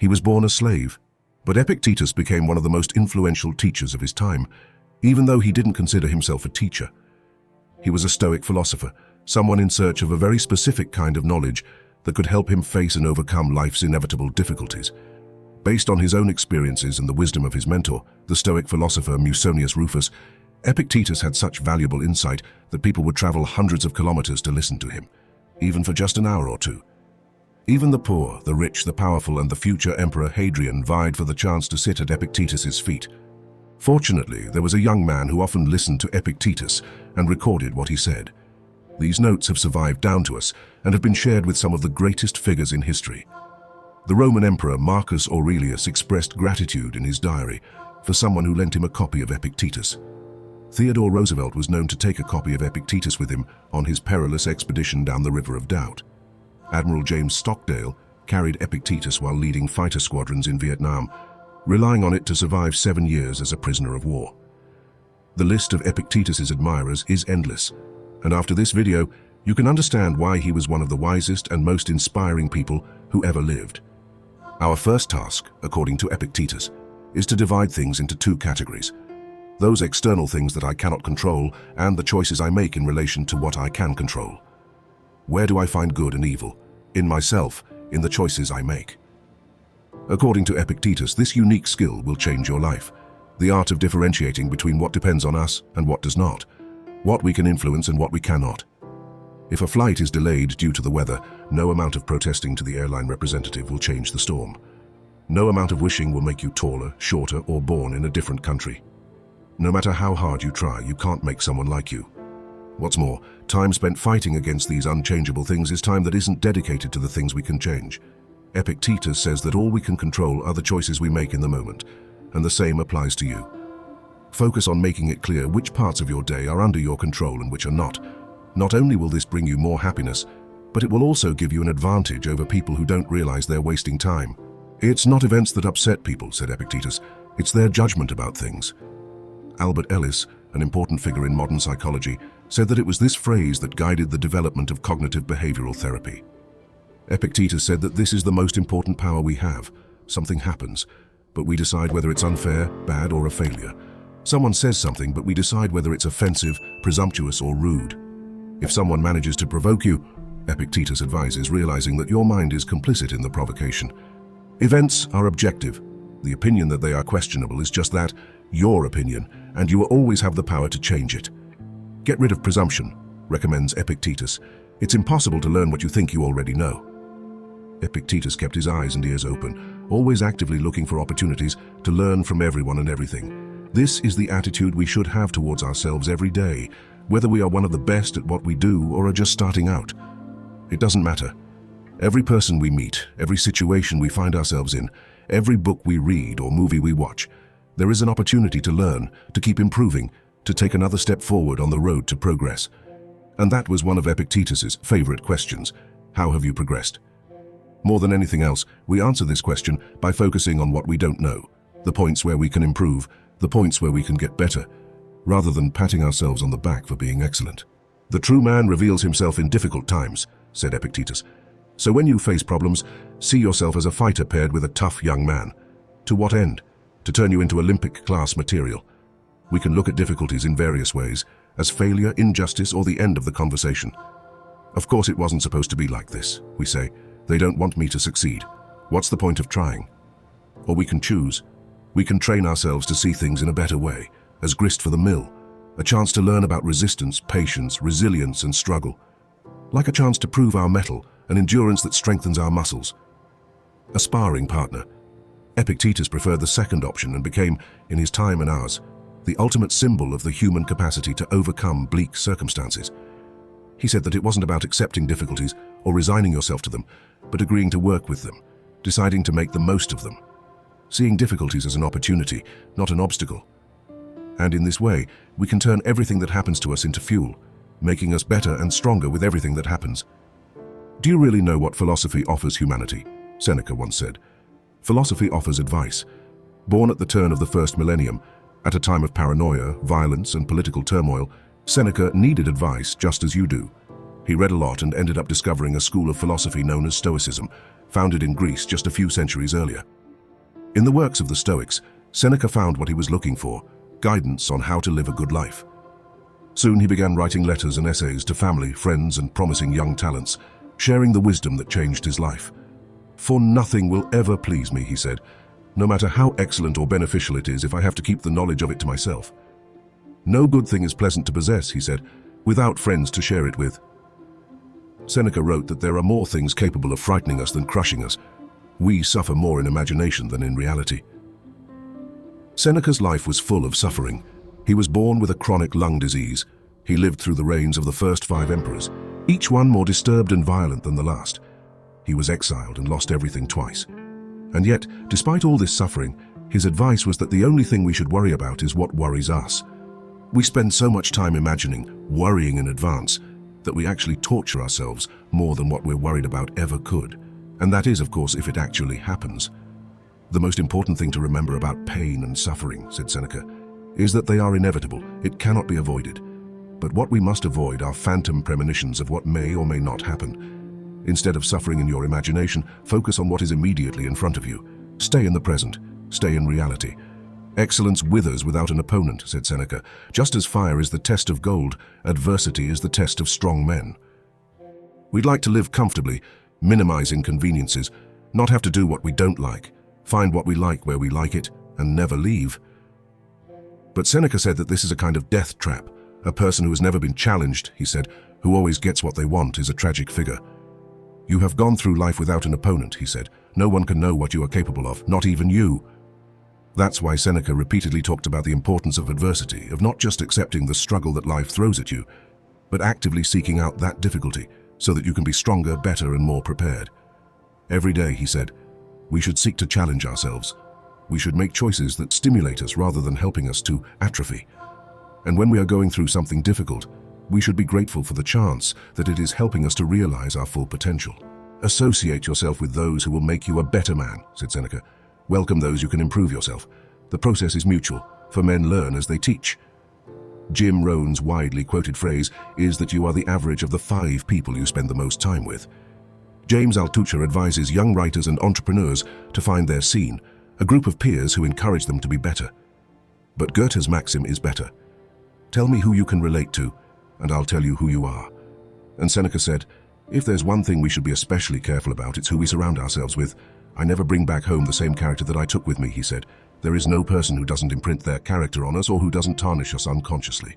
He was born a slave, but Epictetus became one of the most influential teachers of his time, even though he didn't consider himself a teacher. He was a Stoic philosopher, someone in search of a very specific kind of knowledge that could help him face and overcome life's inevitable difficulties. Based on his own experiences and the wisdom of his mentor, the Stoic philosopher Musonius Rufus, Epictetus had such valuable insight that people would travel hundreds of kilometers to listen to him, even for just an hour or two. Even the poor, the rich, the powerful, and the future Emperor Hadrian vied for the chance to sit at Epictetus's feet. Fortunately, there was a young man who often listened to Epictetus and recorded what he said. These notes have survived down to us and have been shared with some of the greatest figures in history. The Roman Emperor Marcus Aurelius expressed gratitude in his diary for someone who lent him a copy of Epictetus. Theodore Roosevelt was known to take a copy of Epictetus with him on his perilous expedition down the River of Doubt. Admiral James Stockdale carried Epictetus while leading fighter squadrons in Vietnam, relying on it to survive 7 years as a prisoner of war. The list of Epictetus's admirers is endless, and after this video, you can understand why he was one of the wisest and most inspiring people who ever lived. Our first task, according to Epictetus, is to divide things into two categories: those external things that I cannot control and the choices I make in relation to what I can control. Where do I find good and evil? In myself, in the choices I make. According to Epictetus, this unique skill will change your life. The art of differentiating between what depends on us and what does not. What we can influence and what we cannot. If a flight is delayed due to the weather, no amount of protesting to the airline representative will change the storm. No amount of wishing will make you taller, shorter, or born in a different country. No matter how hard you try, you can't make someone like you. What's more, time spent fighting against these unchangeable things is time that isn't dedicated to the things we can change. Epictetus says that all we can control are the choices we make in the moment, and the same applies to you. Focus on making it clear which parts of your day are under your control and which are not. Not only will this bring you more happiness, but it will also give you an advantage over people who don't realize they're wasting time. It's not events that upset people, said Epictetus. It's their judgment about things. Albert Ellis, an important figure in modern psychology, said that it was this phrase that guided the development of cognitive behavioral therapy. Epictetus said that this is the most important power we have. Something happens, but we decide whether it's unfair, bad, or a failure. Someone says something, but we decide whether it's offensive, presumptuous, or rude. If someone manages to provoke you, Epictetus advises realizing that your mind is complicit in the provocation. Events are objective. The opinion that they are questionable is just that, your opinion, and you will always have the power to change it. Get rid of presumption, recommends Epictetus. It's impossible to learn what you think you already know. Epictetus kept his eyes and ears open, always actively looking for opportunities to learn from everyone and everything. This is the attitude we should have towards ourselves every day, whether we are one of the best at what we do or are just starting out. It doesn't matter. Every person we meet, every situation we find ourselves in, every book we read or movie we watch, there is an opportunity to learn, to keep improving, to take another step forward on the road to progress. And that was one of Epictetus's favorite questions. How have you progressed? More than anything else, we answer this question by focusing on what we don't know, the points where we can improve, the points where we can get better, rather than patting ourselves on the back for being excellent. The true man reveals himself in difficult times, said Epictetus. So when you face problems, see yourself as a fighter paired with a tough young man. To what end? To turn you into Olympic-class material. We can look at difficulties in various ways, as failure, injustice, or the end of the conversation. Of course it wasn't supposed to be like this, we say. They don't want me to succeed. What's the point of trying? Or we can choose. We can train ourselves to see things in a better way, as grist for the mill, a chance to learn about resistance, patience, resilience, and struggle. Like a chance to prove our mettle, an endurance that strengthens our muscles. A sparring partner. Epictetus preferred the second option and became, in his time and ours, the ultimate symbol of the human capacity to overcome bleak circumstances. He said that it wasn't about accepting difficulties or resigning yourself to them, but agreeing to work with them, deciding to make the most of them, seeing difficulties as an opportunity, not an obstacle. And in this way, we can turn everything that happens to us into fuel, making us better and stronger with everything that happens. Do you really know what philosophy offers humanity? Seneca once said. Philosophy offers advice. Born at the turn of the first millennium, at a time of paranoia, violence, and political turmoil, Seneca needed advice just as you do. He read a lot and ended up discovering a school of philosophy known as Stoicism, founded in Greece just a few centuries earlier. In the works of the Stoics, Seneca found what he was looking for: guidance on how to live a good life. Soon he began writing letters and essays to family, friends, and promising young talents, sharing the wisdom that changed his life. "For nothing will ever please me," he said, "no matter how excellent or beneficial it is, if I have to keep the knowledge of it to myself. No good thing is pleasant to possess," he said, "without friends to share it with." Seneca wrote that there are more things capable of frightening us than crushing us. We suffer more in imagination than in reality. Seneca's life was full of suffering. He was born with a chronic lung disease. He lived through the reigns of the first 5 emperors, each one more disturbed and violent than the last. He was exiled and lost everything twice. And yet, despite all this suffering, his advice was that the only thing we should worry about is what worries us. We spend so much time imagining, worrying in advance, that we actually torture ourselves more than what we're worried about ever could. And that is, of course, if it actually happens. "The most important thing to remember about pain and suffering," said Seneca, "is that they are inevitable. It cannot be avoided. But what we must avoid are phantom premonitions of what may or may not happen. Instead of suffering in your imagination, focus on what is immediately in front of you. Stay in the present. Stay in reality. Excellence withers without an opponent," said Seneca. "Just as fire is the test of gold, adversity is the test of strong men." We'd like to live comfortably, minimize inconveniences, not have to do what we don't like, find what we like where we like it, and never leave. But Seneca said that this is a kind of death trap. "A person who has never been challenged," he said, "who always gets what they want, is a tragic figure." "You have gone through life without an opponent," he said. "No one can know what you are capable of, not even you." That's why Seneca repeatedly talked about the importance of adversity, of not just accepting the struggle that life throws at you, but actively seeking out that difficulty so that you can be stronger, better, and more prepared. Every day, he said, we should seek to challenge ourselves. We should make choices that stimulate us rather than helping us to atrophy. And when we are going through something difficult, we should be grateful for the chance that it is helping us to realize our full potential. "Associate yourself with those who will make you a better man," said Seneca. "Welcome those who can improve yourself. The process is mutual, for men learn as they teach." Jim Rohn's widely quoted phrase is that you are the average of the 5 people you spend the most time with. James Altucher advises young writers and entrepreneurs to find their scene, a group of peers who encourage them to be better. But Goethe's maxim is better. "Tell me who you can relate to, and I'll tell you who you are." And Seneca said, "If there's one thing we should be especially careful about, it's who we surround ourselves with. I never bring back home the same character that I took with me," he said. "There is no person who doesn't imprint their character on us or who doesn't tarnish us unconsciously."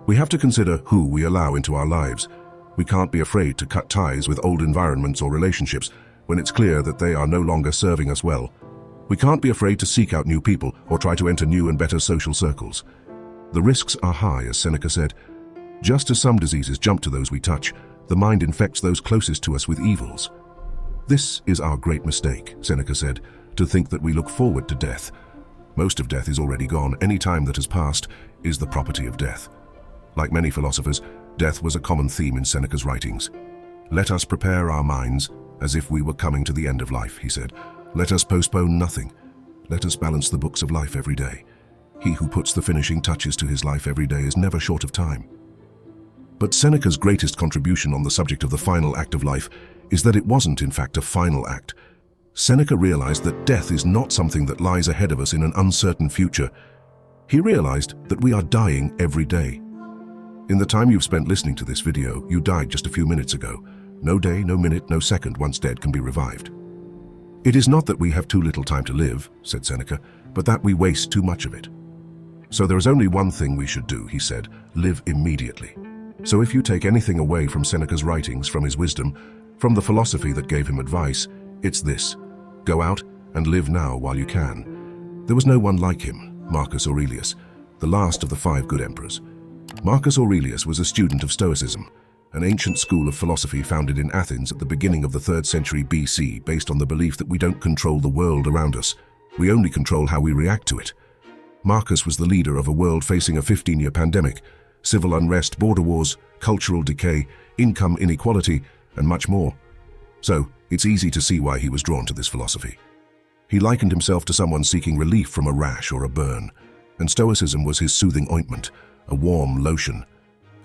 We have to consider who we allow into our lives. We can't be afraid to cut ties with old environments or relationships when it's clear that they are no longer serving us well. We can't be afraid to seek out new people or try to enter new and better social circles. The risks are high, as Seneca said. Just as some diseases jump to those we touch, the mind infects those closest to us with evils. "This is our great mistake," Seneca said, "to think that we look forward to death. Most of death is already gone. Any time that has passed is the property of death." Like many philosophers, death was a common theme in Seneca's writings. "Let us prepare our minds as if we were coming to the end of life," he said. "Let us postpone nothing. Let us balance the books of life every day. He who puts the finishing touches to his life every day is never short of time." But Seneca's greatest contribution on the subject of the final act of life is that it wasn't, in fact, a final act. Seneca realized that death is not something that lies ahead of us in an uncertain future. He realized that we are dying every day. In the time you've spent listening to this video, you died just a few minutes ago. No day, no minute, no second once dead can be revived. "It is not that we have too little time to live," said Seneca, "but that we waste too much of it. So there is only one thing we should do," he said, "live immediately." So if you take anything away from Seneca's writings, from his wisdom, from the philosophy that gave him advice, it's this: go out and live now while you can. There was no one like him, Marcus Aurelius, the last of the 5 good emperors. Marcus Aurelius was a student of Stoicism, an ancient school of philosophy founded in Athens at the beginning of the 3rd century BC, based on the belief that we don't control the world around us. We only control how we react to it. Marcus was the leader of a world facing a 15-year pandemic, civil unrest, border wars, cultural decay, income inequality, and much more. So, it's easy to see why he was drawn to this philosophy. He likened himself to someone seeking relief from a rash or a burn, and Stoicism was his soothing ointment, a warm lotion.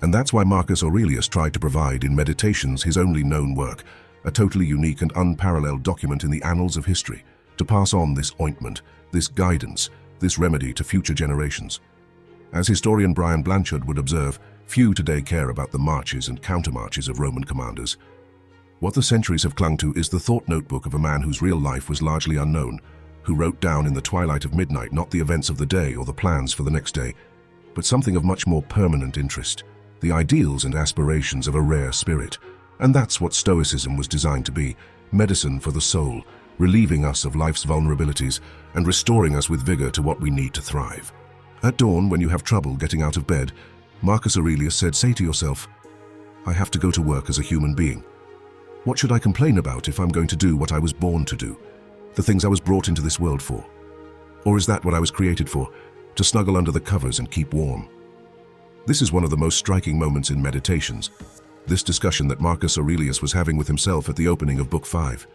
And that's why Marcus Aurelius tried to provide in Meditations, his only known work, a totally unique and unparalleled document in the annals of history. to pass on this ointment, this guidance, this remedy to future generations. As historian Brian Blanchard would observe, few today care about the marches and countermarches of Roman commanders. What the centuries have clung to is the thought notebook of a man whose real life was largely unknown, who wrote down in the twilight of midnight not the events of the day or the plans for the next day, but something of much more permanent interest, the ideals and aspirations of a rare spirit. And that's what Stoicism was designed to be, medicine for the soul, relieving us of life's vulnerabilities and restoring us with vigor to what we need to thrive. At dawn, when you have trouble getting out of bed, Marcus Aurelius said, say to yourself, I have to go to work as a human being. What should I complain about if I'm going to do what I was born to do, the things I was brought into this world for? Or is that what I was created for, to snuggle under the covers and keep warm? This is one of the most striking moments in Meditations, this discussion that Marcus Aurelius was having with himself at the opening of Book 5.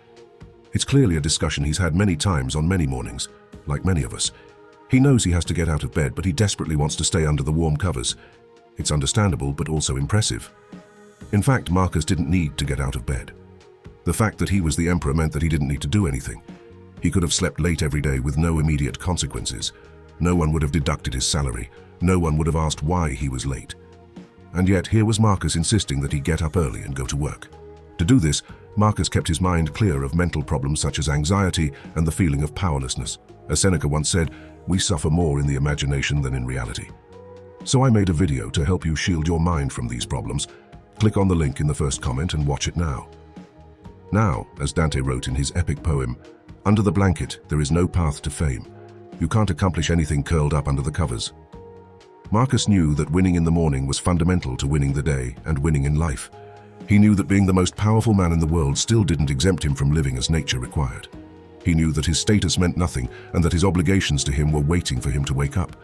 It's clearly a discussion he's had many times on many mornings, like many of us. He knows he has to get out of bed, but he desperately wants to stay under the warm covers. It's understandable, but also impressive. In fact, Marcus didn't need to get out of bed. The fact that he was the emperor meant that he didn't need to do anything. He could have slept late every day with no immediate consequences. No one would have deducted his salary. No one would have asked why he was late. And yet here was Marcus insisting that he get up early and go to work. To do this, Marcus kept his mind clear of mental problems such as anxiety and the feeling of powerlessness. As Seneca once said, we suffer more in the imagination than in reality. So I made a video to help you shield your mind from these problems. Click on the link in the first comment and watch it now. Now, as Dante wrote in his epic poem, under the blanket there is no path to fame. You can't accomplish anything curled up under the covers. Marcus knew that winning in the morning was fundamental to winning the day and winning in life. He knew that being the most powerful man in the world still didn't exempt him from living as nature required. He knew that his status meant nothing and that his obligations to him were waiting for him to wake up.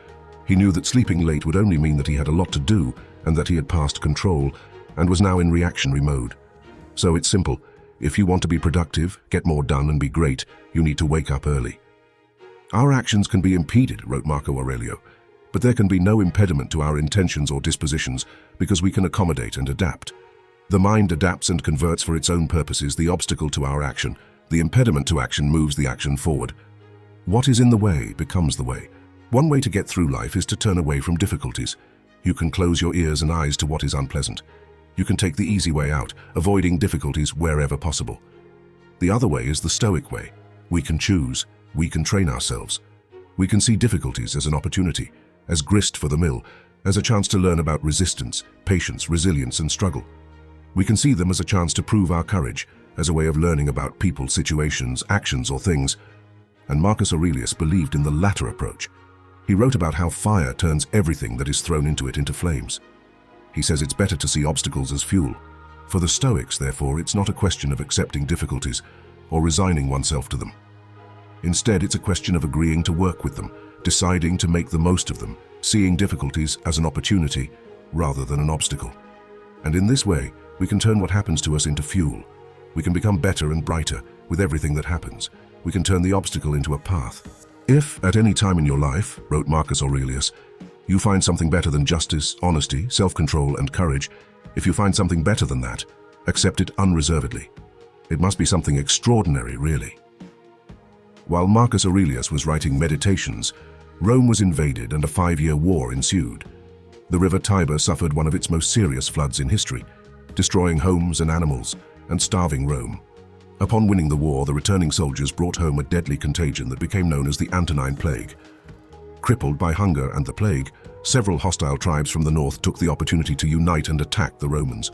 He knew that sleeping late would only mean that he had a lot to do and that he had passed control and was now in reactionary mode. So it's simple. If you want to be productive, get more done and be great, you need to wake up early. Our actions can be impeded, wrote Marco Aurelio, but there can be no impediment to our intentions or dispositions because we can accommodate and adapt. The mind adapts and converts for its own purposes the obstacle to our action. The impediment to action moves the action forward. What is in the way becomes the way. One way to get through life is to turn away from difficulties. You can close your ears and eyes to what is unpleasant. You can take the easy way out, avoiding difficulties wherever possible. The other way is the Stoic way. We can choose. We can train ourselves. We can see difficulties as an opportunity, as grist for the mill, as a chance to learn about resistance, patience, resilience, and struggle. We can see them as a chance to prove our courage, as a way of learning about people, situations, actions, or things. And Marcus Aurelius believed in the latter approach. He wrote about how fire turns everything that is thrown into it into flames. He says it's better to see obstacles as fuel. For the Stoics, therefore, it's not a question of accepting difficulties or resigning oneself to them. Instead, it's a question of agreeing to work with them, deciding to make the most of them, seeing difficulties as an opportunity rather than an obstacle. And in this way, we can turn what happens to us into fuel. We can become better and brighter with everything that happens. We can turn the obstacle into a path. If, at any time in your life, wrote Marcus Aurelius, you find something better than justice, honesty, self-control, and courage, if you find something better than that, accept it unreservedly. It must be something extraordinary, really. While Marcus Aurelius was writing Meditations, Rome was invaded and a 5-year war ensued. The river Tiber suffered one of its most serious floods in history, destroying homes and animals and starving Rome. Upon winning the war, the returning soldiers brought home a deadly contagion that became known as the Antonine Plague. Crippled by hunger and the plague, several hostile tribes from the north took the opportunity to unite and attack the Romans.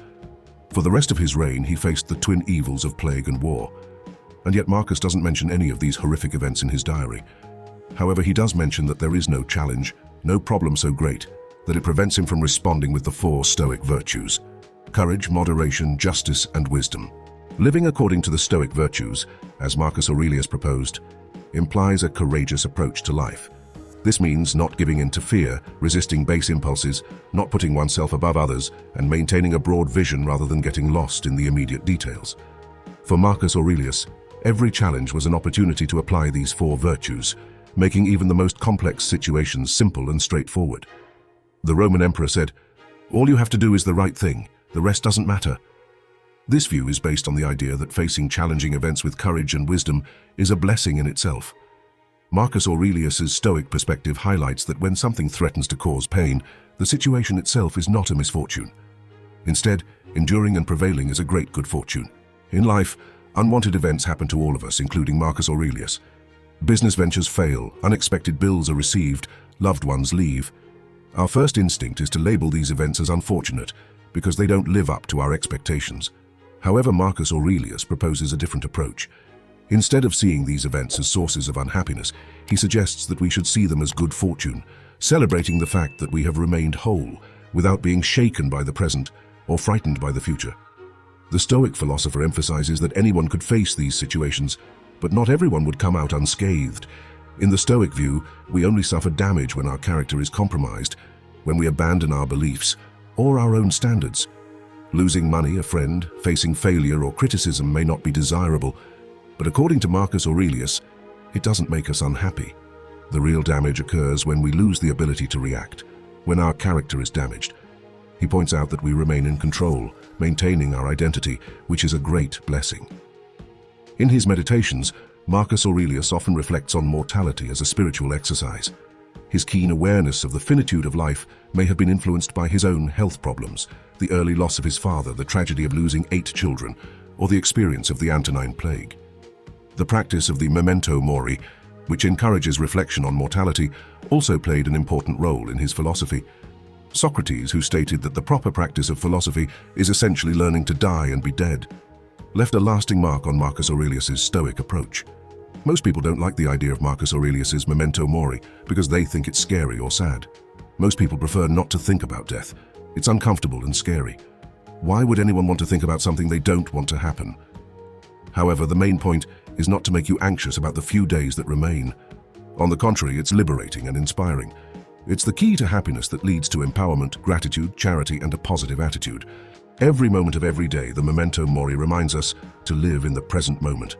For the rest of his reign, he faced the twin evils of plague and war. And yet Marcus doesn't mention any of these horrific events in his diary. However, he does mention that there is no challenge, no problem so great, that it prevents him from responding with the 4 Stoic virtues: courage, moderation, justice, and wisdom. Living according to the Stoic virtues, as Marcus Aurelius proposed, implies a courageous approach to life. This means not giving in to fear, resisting base impulses, not putting oneself above others, and maintaining a broad vision rather than getting lost in the immediate details. For Marcus Aurelius, every challenge was an opportunity to apply these 4 virtues, making even the most complex situations simple and straightforward. The Roman emperor said, "All you have to do is the right thing, the rest doesn't matter." This view is based on the idea that facing challenging events with courage and wisdom is a blessing in itself. Marcus Aurelius's Stoic perspective highlights that when something threatens to cause pain, the situation itself is not a misfortune. Instead, enduring and prevailing is a great good fortune. In life, unwanted events happen to all of us, including Marcus Aurelius. Business ventures fail, unexpected bills are received, loved ones leave. Our first instinct is to label these events as unfortunate because they don't live up to our expectations. However, Marcus Aurelius proposes a different approach. Instead of seeing these events as sources of unhappiness, he suggests that we should see them as good fortune, celebrating the fact that we have remained whole without being shaken by the present or frightened by the future. The Stoic philosopher emphasizes that anyone could face these situations, but not everyone would come out unscathed. In the Stoic view, we only suffer damage when our character is compromised, when we abandon our beliefs or our own standards. Losing money, a friend, facing failure or criticism may not be desirable, but according to Marcus Aurelius, it doesn't make us unhappy. The real damage occurs when we lose the ability to react, when our character is damaged. He points out that we remain in control, maintaining our identity, which is a great blessing. In his meditations, Marcus Aurelius often reflects on mortality as a spiritual exercise. His keen awareness of the finitude of life may have been influenced by his own health problems, the early loss of his father, the tragedy of losing 8 children, or the experience of the Antonine Plague. The practice of the memento mori, which encourages reflection on mortality, also played an important role in his philosophy. Socrates, who stated that the proper practice of philosophy is essentially learning to die and be dead, left a lasting mark on Marcus Aurelius's Stoic approach. Most people don't like the idea of Marcus Aurelius's memento mori because they think it's scary or sad. Most people prefer not to think about death. It's uncomfortable and scary. Why would anyone want to think about something they don't want to happen? However, the main point is not to make you anxious about the few days that remain. On the contrary, it's liberating and inspiring. It's the key to happiness that leads to empowerment, gratitude, charity, and a positive attitude. Every moment of every day, the memento mori reminds us to live in the present moment.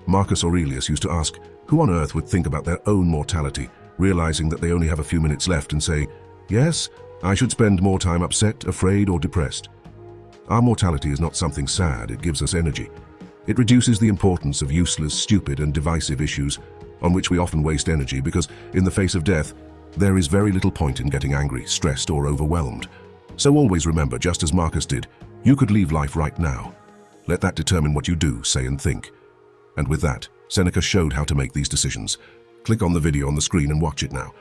Marcus Aurelius used to ask, who on earth would think about their own mortality, realizing that they only have a few minutes left, and say, yes, I should spend more time upset, afraid, or depressed. Our mortality is not something sad, it gives us energy. It reduces the importance of useless, stupid, and divisive issues on which we often waste energy because, in the face of death, there is very little point in getting angry, stressed, or overwhelmed. So always remember, just as Marcus did, you could leave life right now. Let that determine what you do, say, and think. And with that, Seneca showed how to make these decisions. Click on the video on the screen and watch it now.